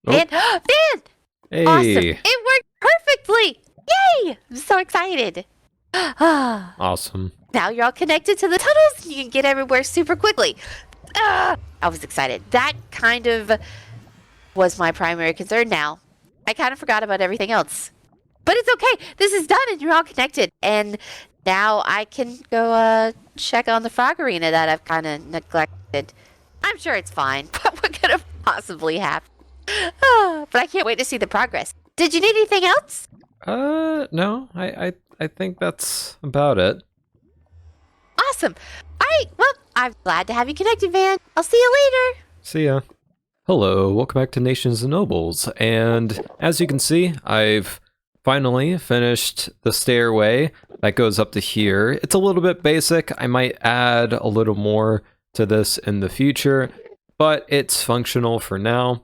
Oh, Van, Van! Awesome. hey. It worked perfectly. Yay! I'm so excited. Now Awesome. you're all connected to the tunnels. You can get everywhere super quickly. I was excited. That kind of was my primary concern now. I kind of forgot about everything else. But it's okay. This is done and you're all connected. And now I can go check on the frog arena that I've kind of neglected. I'm sure it's fine. But what could have possibly happened? But I can't wait to see the progress. Did you need anything else? No. I think that's about it. Awesome. All right. Well, I'm glad to have you connected, Van. I'll see you later. See ya. Hello, welcome back to Nations and Nobles, and as you can see, I've finally finished the stairway that goes up to here. It's a little bit basic. I might add a little more to this in the future, but it's functional for now.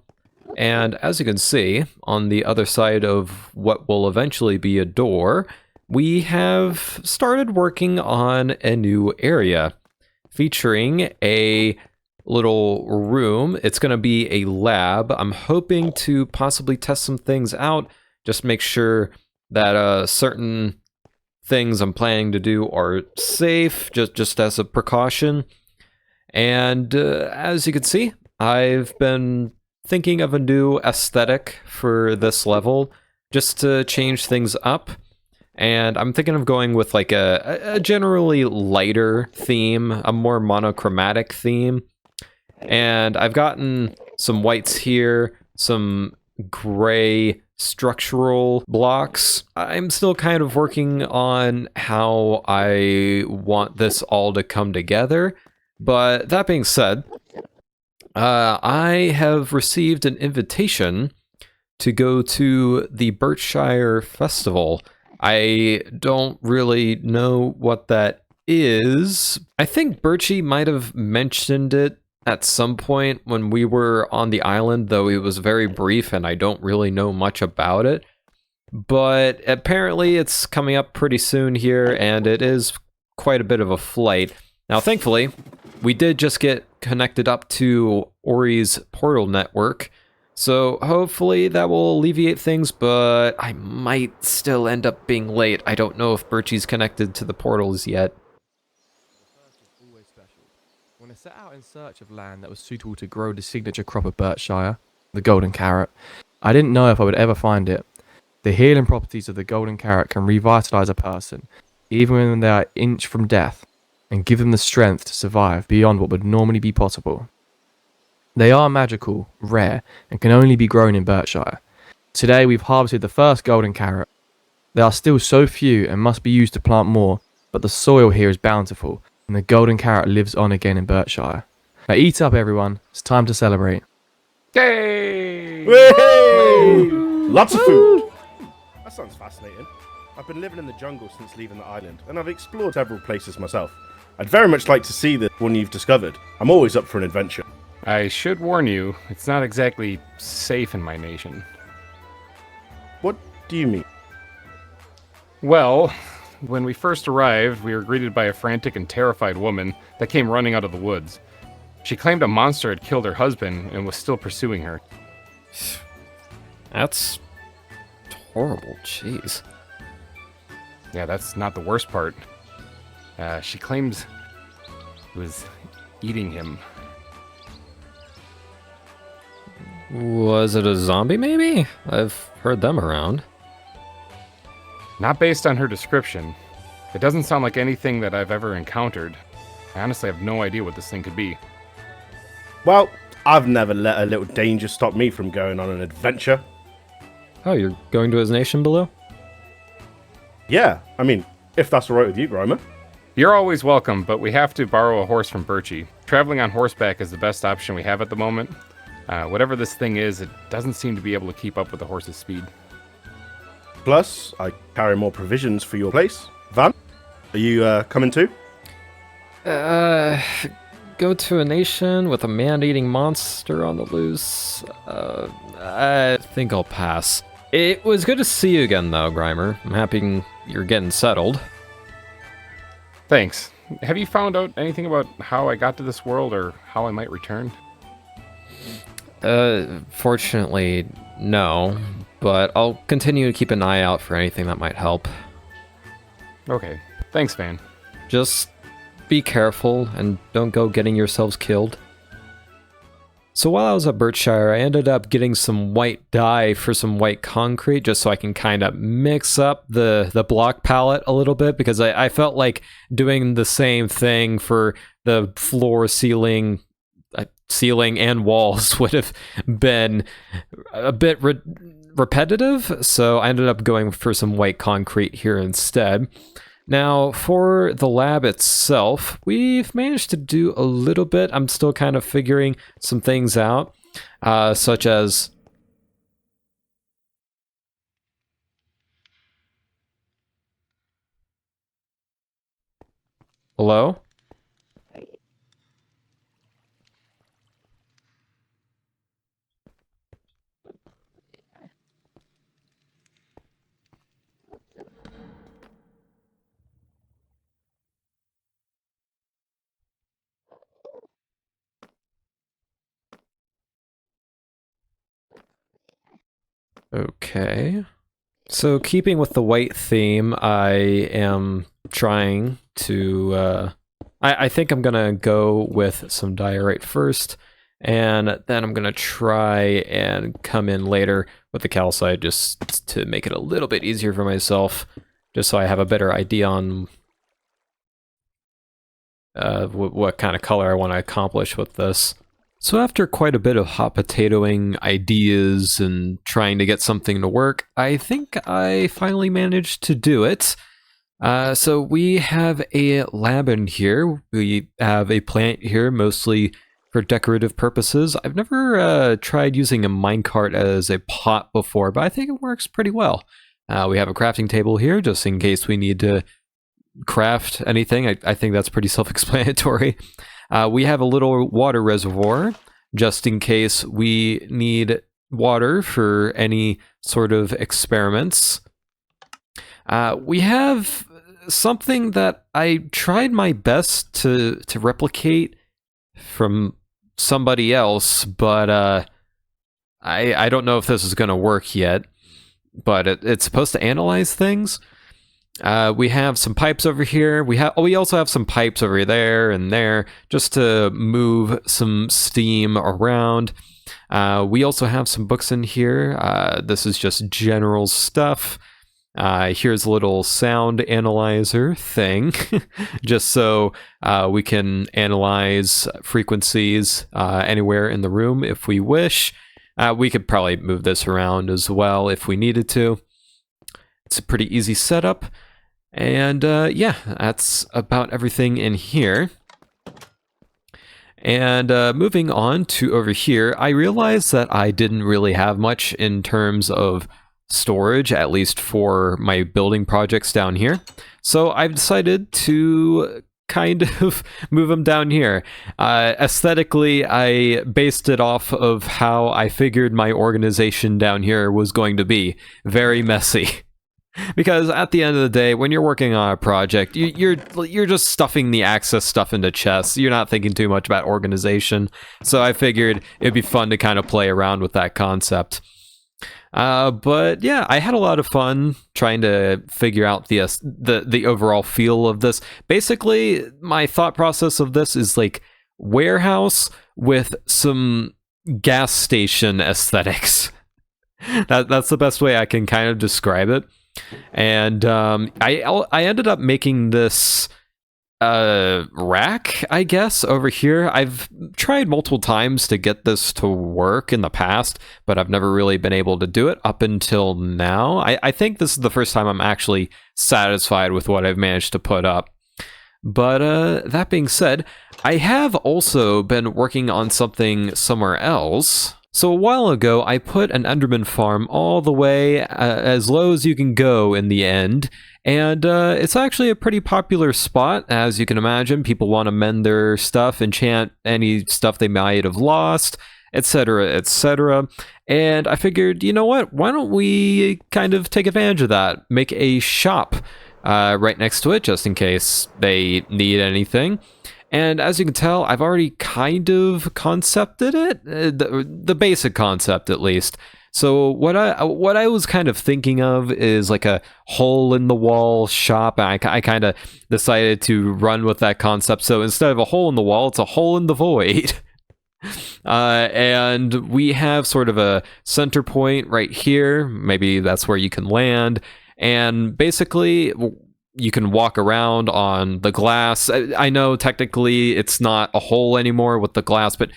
And as you can see, on the other side of what will eventually be a door, we have started working on a new area featuring a little room. It's going to be a lab. I'm hoping to possibly test some things out, just make sure that certain things I'm planning to do are safe, just as a precaution. And as you can see, I've been thinking of a new aesthetic for this level, just to change things up. And I'm thinking of going with like a generally lighter theme, a more monochromatic theme. And I've gotten some whites here, some gray structural blocks. I'm still kind of working on how I want this all to come together. But that being said, I have received an invitation to go to the Birchshire Festival. I don't really know what that is. I think Birchie might have mentioned it at some point when we were on the island, though it was very brief and I don't really know much about it. But apparently it's coming up pretty soon here, and it is quite a bit of a flight. Now, thankfully, we did just get connected up to Ori's portal network, so hopefully that will alleviate things, but I might still end up being late. I don't know if Birchie's connected to the portals yet. Always special. When I set out in search of land that was suitable to grow the signature crop of Birchshire, the golden carrot, I didn't know if I would ever find it. The healing properties of the golden carrot can revitalize a person, even when they are an inch from death, and give them the strength to survive beyond what would normally be possible. They are magical, rare, and can only be grown in Birchshire. Today we've harvested the first golden carrot. There are still so few and must be used to plant more, but the soil here is bountiful, and the golden carrot lives on again in Birchshire. Now eat up, everyone. It's time to celebrate. Yay! Hey! Lots of food. That sounds fascinating. I've been living in the jungle since leaving the island, and I've explored several places myself. I'd very much like to see the one you've discovered. I'm always up for an adventure. I should warn you, it's not exactly safe in my nation. What do you mean? Well, when we first arrived, we were greeted by a frantic and terrified woman that came running out of the woods. She claimed a monster had killed her husband and was still pursuing her. That's horrible, jeez. Yeah, that's not the worst part. She claims it was eating him. Was it a zombie, maybe? I've heard them around. Not based on her description. It doesn't sound like anything that I've ever encountered. I honestly have no idea what this thing could be. Well, I've never let a little danger stop me from going on an adventure. Oh, you're going to his nation below? Yeah, I mean, if that's alright with you, Grimer. You're always welcome, but we have to borrow a horse from Birchie. Traveling on horseback is the best option we have at the moment. Whatever this thing is, it doesn't seem to be able to keep up with the horse's speed. Plus, I carry more provisions for your place. Van, are you coming too? Go to a nation with a man-eating monster on the loose. I think I'll pass. It was good to see you again, though, Grimer. I'm happy you're getting settled. Thanks. Have you found out anything about how I got to this world or how I might return? Fortunately, no. But I'll continue to keep an eye out for anything that might help. Okay. Thanks, Van. Just be careful and don't go getting yourselves killed. So while I was at Birchshire, I ended up getting some white dye for some white concrete just so I can kind of mix up the block palette a little bit, because I felt like doing the same thing for the floor, ceiling and walls would have been a bit repetitive, so I ended up going for some white concrete here instead. Now, for the lab itself, we've managed to do a little bit. I'm still kind of figuring some things out, such as... Hello? Okay. So keeping with the white theme, I am trying to... I think I'm gonna go with some diorite first, and then I'm gonna try and come in later with the calcite just to make it a little bit easier for myself, just so I have a better idea on what kind of color I want to accomplish with this. So after quite a bit of hot potatoing ideas and trying to get something to work, I think I finally managed to do it. So we have a lab in here. We have a plant here, mostly for decorative purposes. I've never tried using a minecart as a pot before, but I think it works pretty well. We have a crafting table here, just in case we need to craft anything. I think that's pretty self-explanatory. We have a little water reservoir, just in case we need water for any sort of experiments. We have something that I tried my best to replicate from somebody else, but I don't know if this is going to work yet, but it's supposed to analyze things. We have some pipes over here. We also have some pipes over there and there, just to move some steam around. We also have some books in here. This is just general stuff. Here's a little sound analyzer thing, just so we can analyze frequencies anywhere in the room if we wish. We could probably move this around as well if we needed to. It's a pretty easy setup. And yeah, that's about everything in here. And moving on to over here, I realized that I didn't really have much in terms of storage, at least for my building projects down here. So I've decided to kind of move them down here. Aesthetically, I based it off of how I figured my organization down here was going to be. Very messy. Because at the end of the day, when you're working on a project, you're just stuffing the access stuff into chests. You're not thinking too much about organization. So I figured it'd be fun to kind of play around with that concept. But yeah, I had a lot of fun trying to figure out the overall feel of this. Basically, my thought process of this is like warehouse with some gas station aesthetics. That's the best way I can kind of describe it. And I ended up making this rack, I guess, over here. I've tried multiple times to get this to work in the past, but I've never really been able to do it up until now. I think this is the first time I'm actually satisfied with what I've managed to put up. But that being said, I have also been working on something somewhere else. So a while ago, I put an Enderman farm all the way as low as you can go in the end, and it's actually a pretty popular spot, as you can imagine. People want to mend their stuff, enchant any stuff they might have lost, etc., etc. And I figured, you know what, why don't we kind of take advantage of that, make a shop right next to it, just in case they need anything. And as you can tell, I've already kind of concepted it, the basic concept at least. So what I was kind of thinking of is like a hole in the wall shop. I kind of decided to run with that concept. So instead of a hole in the wall, it's a hole in the void. And we have sort of a center point right here. Maybe that's where you can land. And basically, you can walk around on the glass. I know technically it's not a hole anymore with the glass, but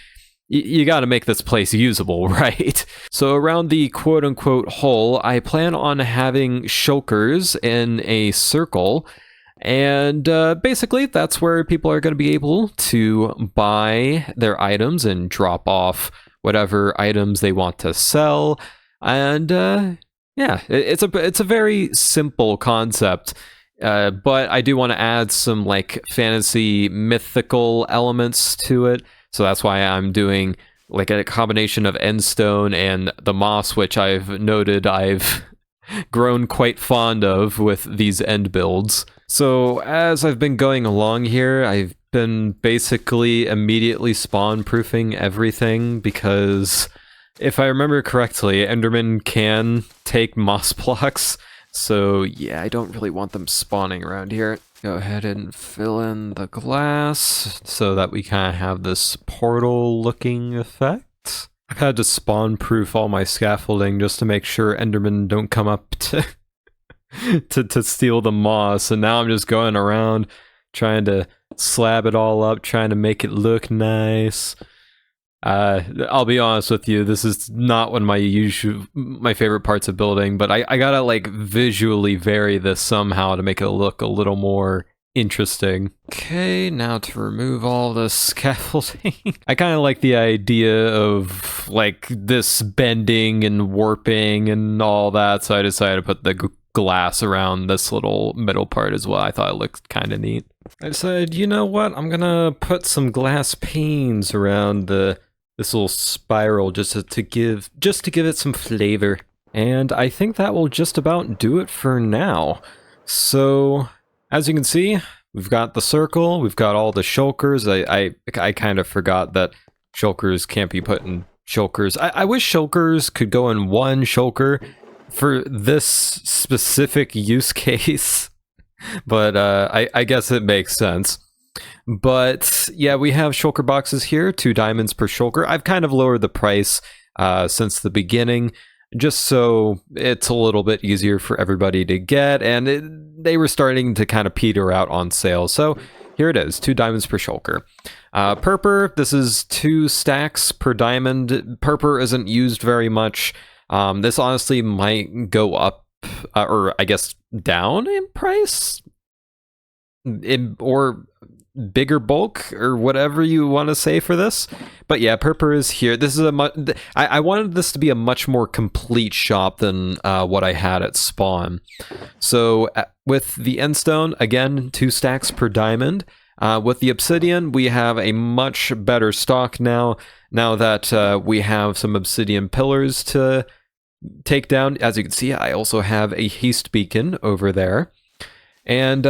you got to make this place usable, right? So around the quote-unquote hole, I plan on having shulkers in a circle. And basically, that's where people are going to be able to buy their items and drop off whatever items they want to sell. And yeah, it's a very simple concept. But I do want to add some like fantasy mythical elements to it. So that's why I'm doing like a combination of endstone and the moss, which I've noted I've grown quite fond of with these end builds. So as I've been going along here, I've been basically immediately spawn proofing everything because if I remember correctly, Enderman can take moss blocks. So yeah, I don't really want them spawning around here. Go ahead and fill in the glass so that we kind of have this portal looking effect. I've had to spawn proof all my scaffolding just to make sure Endermen don't come up to to steal the moss, and now I'm just going around trying to slab it all up, trying to make it look nice. I'll be honest with you, this is not one of my favorite parts of building, but I gotta like visually vary this somehow to make it look a little more interesting. Okay, now to remove all the scaffolding. I kind of like the idea of like this bending and warping and all that, so I decided to put the glass around this little middle part as well. I thought it looked kind of neat. I decided, you know what, I'm gonna put some glass panes around this little spiral just to give it some flavor. And I think that will just about do it for now. So as you can see, we've got the circle, we've got all the shulkers. I kind of forgot that shulkers can't be put in shulkers. I wish shulkers could go in one shulker for this specific use case, but I guess it makes sense. But yeah, we have shulker boxes here, 2 diamonds per shulker. I've kind of lowered the price since the beginning, just so it's a little bit easier for everybody to get, and they were starting to kind of peter out on sale. So here it is, 2 diamonds per shulker. Purple, this is 2 stacks per diamond. Purple isn't used very much. This honestly might go up, or I guess down in price, or bigger bulk, or whatever you want to say for this. But yeah, purple is here. This is I wanted this to be a much more complete shop than what I had at spawn. So with the endstone, again, 2 stacks per diamond. With the obsidian, we have a much better stock now that we have some obsidian pillars to take down. As you can see, I also have a haste beacon over there. And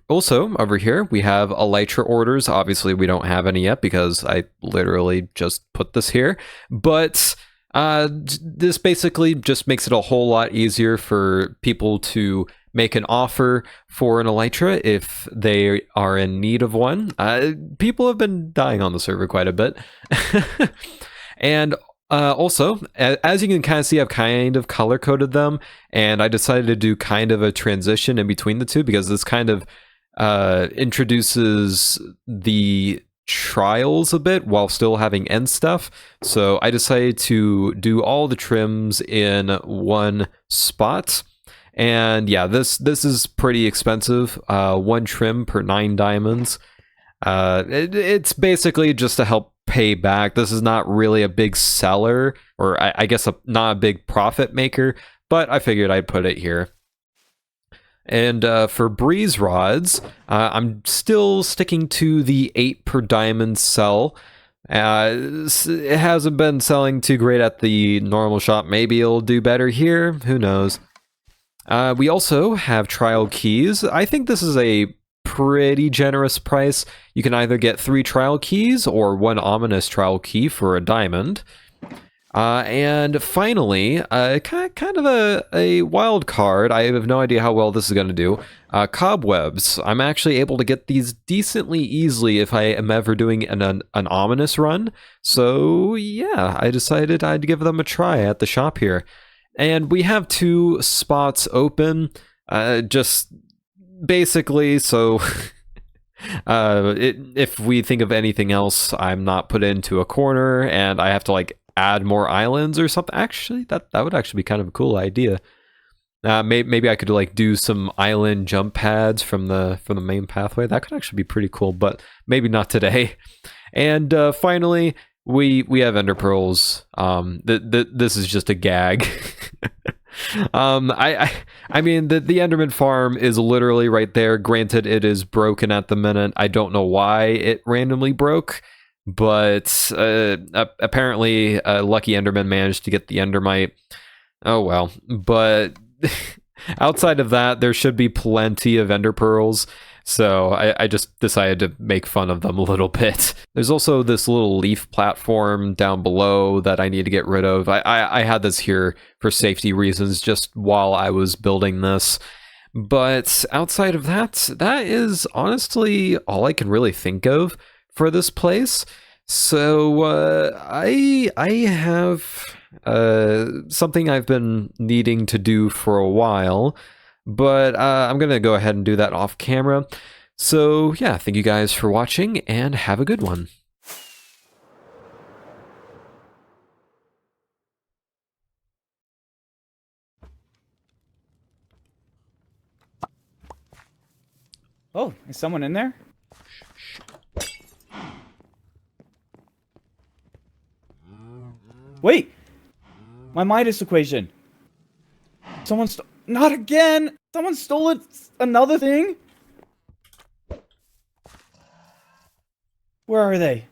also over here, we have elytra orders. Obviously, we don't have any yet because I literally just put this here. But this basically just makes it a whole lot easier for people to make an offer for an elytra if they are in need of one. People have been dying on the server quite a bit. And also, as you can kind of see, I've kind of color-coded them, and I decided to do kind of a transition in between the two because this kind of introduces the trials a bit while still having end stuff. So I decided to do all the trims in one spot. And yeah, this is pretty expensive. 1 trim per 9 diamonds. It's basically just to help pay back. This is not really a big seller, or I guess not a big profit maker, but I figured I'd put it here. And for breeze rods, I'm still sticking to the 8 per diamond sell. It hasn't been selling too great at the normal shop. Maybe it'll do better here. Who knows? We also have trial keys. I think this is a pretty generous price. You can either get 3 trial keys or 1 ominous trial key for a diamond. And finally, kind of a wild card. I have no idea how well this is going to do. Cobwebs. I'm actually able to get these decently easily if I am ever doing an ominous run. So yeah, I decided I'd give them a try at the shop here. And we have 2 spots open, just basically so... if we think of anything else, I'm not put into a corner and I have to like add more islands or something. Actually, that would actually be kind of a cool idea. Maybe I could like do some island jump pads from the main pathway. That could actually be pretty cool, but maybe not today. And finally, we have ender pearls. This is just a gag. I mean the Enderman farm is literally right there. Granted, it is broken at the minute. I don't know why it randomly broke, but apparently Lucky Enderman managed to get the Endermite. Oh well, but outside of that, there should be plenty of ender pearls. So I just decided to make fun of them a little bit. There's also this little leaf platform down below that I need to get rid of. I had this here for safety reasons just while I was building this. But outside of that, that is honestly all I can really think of for this place. So I have something I've been needing to do for a while. But I'm going to go ahead and do that off camera. So yeah, thank you guys for watching and have a good one. Oh, is someone in there? Wait! My Midas equation! Someone not again! Someone stole it! Another thing? Where are they?